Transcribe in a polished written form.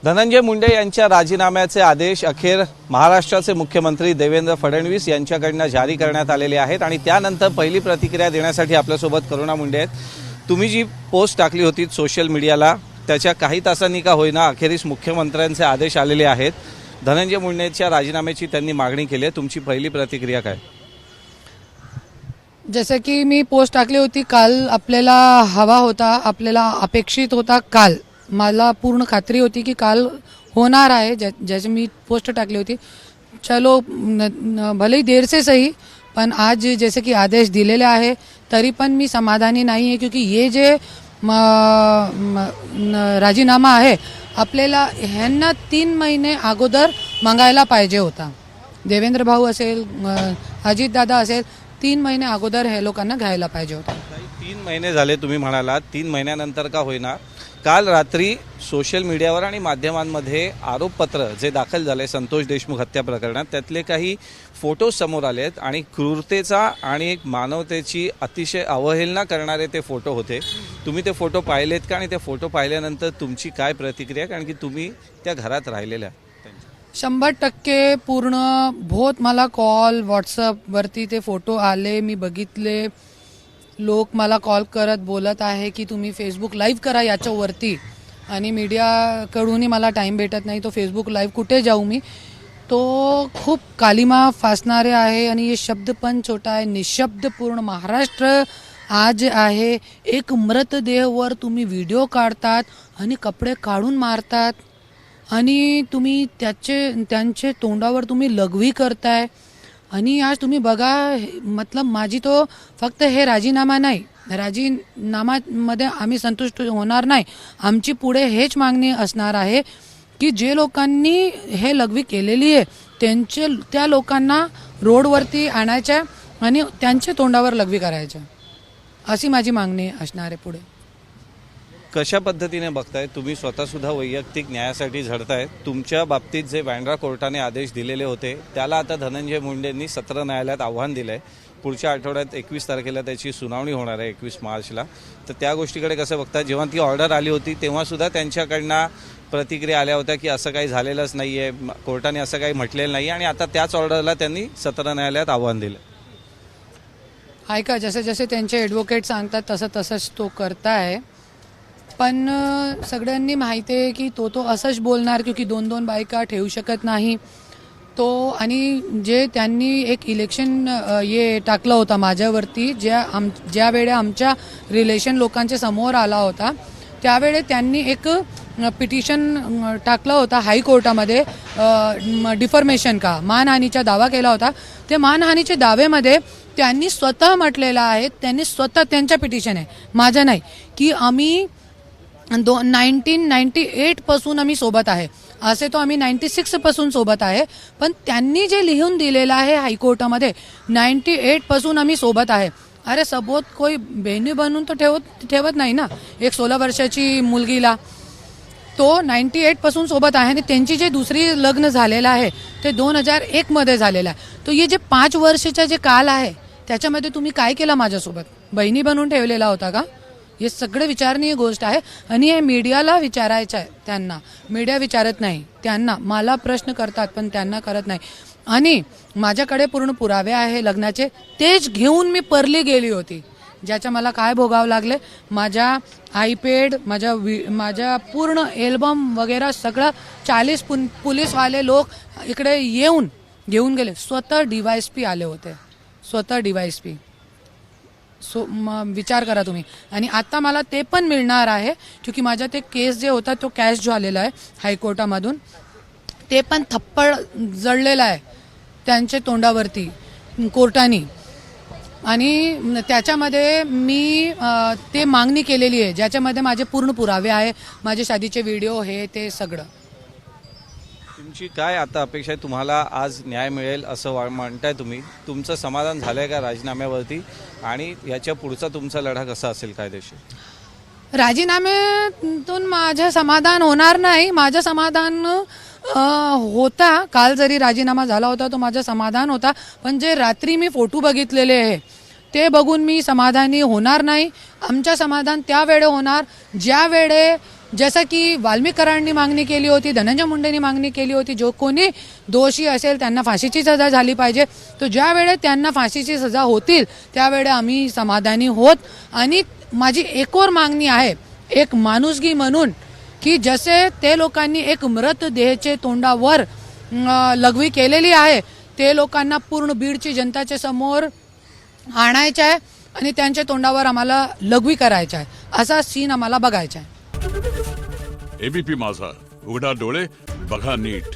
धनंजय मुंडे यांच्या राजीनाम्याचे आदेश अखेर महाराष्ट्राचे मुख्यमंत्री देवेंद्र फडणवीस यांच्याकडून जारी करण्यात आलेले आहेत आणि त्यानंतर पहिली प्रतिक्रिया देण्यासाठी आपल्यासोबत करुणा मुंडे आहेत। तुम्ही जी पोस्ट टाकली होती सोशल मीडियाला त्याच्या काही तासांनी का होईना अखेरीस मुख्यमंत्र्यांचे आदेश आलेले आहेत। धनंजय मुंडेंच्या राजीनाम्याची त्यांनी मागणी केली आहे, तुमची पहिली प्रतिक्रिया काय? जसं की मी पोस्ट टाकली होती काल, आपल्याला हवा होता, आपल्याला अपेक्षित होता काल, मला पूर्ण खात्री होती की काल होणार आहे। जैसे मी पोस्ट टाकली होती, चलो भले ही देर से सही, पण आज जैसे की आदेश दिलेले आहे तरी पण मी समाधानी नाही आहे, क्योंकि ये जे राजीनामा आहे आपल्याला ह्यांना 3 महिने अगोदर मागायला पाहिजे होता। देवेंद्र भाऊ असेल, अजित दादा असेल, 3 महिने अगोदर हे लोकांना घ्यायला पाहिजे होता। 3 महिने झाले तुम्ही म्हणालात, 3 महिन्यानंतर का होईना काल रात्री सोशल मीडियावर आणि माध्यमांमध्ये आरोपपत्र जे दाखल झाले संतोष देशमुख हत्या प्रकरणात त्यातले काही फोटो समोर आले आहेत आणि क्रूरतेचा आणि एक मानवतेची अतिशय अवहेलना करणारे ते फोटो होते। तुम्ही ते फोटो पाहिलेत का आणि ते फोटो पाहिल्यानंतर तुमची काय प्रतिक्रिया, कारण की तुम्ही त्या घरात राहिलेल्या? 100% पूर्ण बहुत मला कॉल व्हॉट्सअपवरती ते फोटो आले, मी बघितले। लोक मला कॉल करत बोलत आहे की तुम्ही फेसबुक लाईव्ह करा याच्यावरती, आणि मीडियाकडूनही मला टाईम भेटत नाही, तो फेसबुक लाईव्ह कुठे जाऊ मी? तो खूप कालिमा फासणारे आहे आणि हे शब्द पण छोटा आहे। निशब्द पूर्ण महाराष्ट्र आज आहे, एक मृतदेहावर तुम्ही व्हिडिओ काढतात आणि कपडे काढून मारतात आणि तुम्ही त्यांचे तोंडावर तुम्ही लघवी करताय। आणि आज तुम्ही बघा, मतलब माझी तो फक्त हे राजीनामा नाही, राजीनामामध्ये आम्ही संतुष्ट होणार नाही, आमची पुढे हेच मागणी असणार आहे की जे लोकांनी हे लघवी केलेली आहे त्या लोकांना रोडवरती आणायच्या आणि त्यांच्या तोंडावर लघवी करायच्या, अशी माझी मागणी असणार आहे पुढे। कशा पद्धतीने बघताय तुम्ही? स्वतः सुद्धा वैयक्तिक न्यायासाठी झडताय। तुमच्या बाबतीत जे बँड्रा कोर्टाने आदेश दिलेले होते त्याला आता धनंजय मुंडेंनी सत्र न्यायालयात आव्हान दिलंय। पुढच्या आठवड्यात 21 तारखेला त्याची सुनावणी होणार आहे, 21 मार्चला। तर त्या गोष्टीकडे कसं बघताय? जेव्हा ती ऑर्डर आली होती तेव्हा सुद्धा त्यांच्याकडनं प्रतिक्रिया आल्या होत्या की असं काही झालेलंच नाही आहे, कोर्टाने असं काही म्हटलेलं नाही, आणि आता त्याच ऑर्डरला त्यांनी सत्र न्यायालयात आव्हान दिलं। ऐका, जसे जसे त्यांचे ॲडव्होकेट सांगतात तसंच तो करताय, पण सगळ्यांनी माहिती आहे की तो असंच बोलणार, क्योंकि 2 बायका ठेवू शकत नाही तो। आणि जे त्यांनी एक इलेक्शन हे टाकलं होता माझ्यावरती, ज्या वेळे आमच्या रिलेशन लोकांच्या समोर आला होता त्यावेळे त्यांनी एक पिटिशन टाकलं होता हायकोर्टामध्ये, डिफॉर्मेशन का मानहानीचा दावा केला होता। ते मानहानीच्या दाव्यामध्ये त्यांनी स्वतः म्हटलेलं आहे, त्यांनी स्वतः त्यांच्या पिटिशन आहे, माझं नाही, की आम्ही 1998 पासून आम्ही सोबत आहे, असे तो आम्ही 96 पासून सोबत आहे, पण त्यांनी जे लिहून दिलेलं आहे हायकोर्टामध्ये 98 पासून आम्ही सोबत आहे। अरे सबोत कोई बहिणी बनून तो ठेवत नाही ना, एक 16 वर्षाची मुलगीला। तो 98 पासून सोबत आहे आणि त्यांची जे दुसरी लग्न झालेलं आहे ते 2001 मध्ये झालेलं आहे। तो हे जे 5 वर्षाचा जे काल आहे त्याच्यामध्ये तुम्ही काय केलं माझ्यासोबत? बहिणी बनवून ठेवलेला होता का? हे सगळं विचारणीय गोष्ट आहे आणि हे मीडियाला विचारायचं आहे त्यांना। मीडिया विचारत नाही त्यांना, मला प्रश्न करतात पण त्यांना करत नाही। आणि माझ्याकडे पूर्ण पुरावे आहे लग्नाचे, तेच घेऊन मी परली गेली होती, ज्याच्या मला काय भोगावं लागले। माझ्या आयपॅड, माझ्या पूर्ण एल्बम वगैरे सगळं 40 पोलीसवाले लोक इकडे येऊन घेऊन गेले। स्वतः DYSP आले होते, स्वतः DYSP। विचार करा तुम्ही। आणि आता मला ते पण मिळणार आहे, क्योंकि माझा ते केस जे होता तो कॅश झालेला आहे हायकोर्टामधून, ते पण थप्पड जळलेला आहे त्यांच्या तोंडावरती कोर्टाने। आणि त्याच्यामध्ये मी ते मागणी केलेली आहे, ज्याच्यामध्ये माझे पूर्ण पुरावे आहे, माझे शादीचे व्हिडिओ हे ते सगळं। तुमची काय आता अपेक्षा आहे? तुम्हाला आज न्याय मिळेल असं म्हणताय तुम्ही, तुमचं समाधान झालंय का राजीनाम्यावरती, आणि याच्या पुढचा तुमचा लढा कसा असेल कायदेशीर? राजीनाम्यातून माझं समाधान होणार नाही, माझं समाधान होता काल, जरी राजीनामा झाला होता तो माझं समाधान होता, पण जे रात्री मी फोटो बघितलेले आहे ते बघून मी समाधानी होणार नाही। आमचं समाधान त्या वेळे होणार ज्या वेळे जसं की वाल्मिकरांनी मागणी केली होती, धनंजय मुंडेंनी मागणी केली होती, जो कोणी दोषी असेल त्यांना फाशीची सजा झाली पाहिजे. तर ज्या वेळेस त्यांना फाशीची सजा होतील त्यावेळेस आम्ही समाधानी होत. आणि माझी एक और मागणी आहे, एक माणुसकी म्हणून, की जसे ते लोकांनी एक मृतदेहाचे तोंडावर लघवी केलेली आहे, ते लोकांना पूर्ण बीडची जनताच्या समोर आणायचं आहे आणि त्यांच्या तोंडावर आम्हाला लघवी करायचं आहे. असा सीन आम्हाला बघायचा आहे. एबीपी माझा, उघडा डोळे बघा नीट.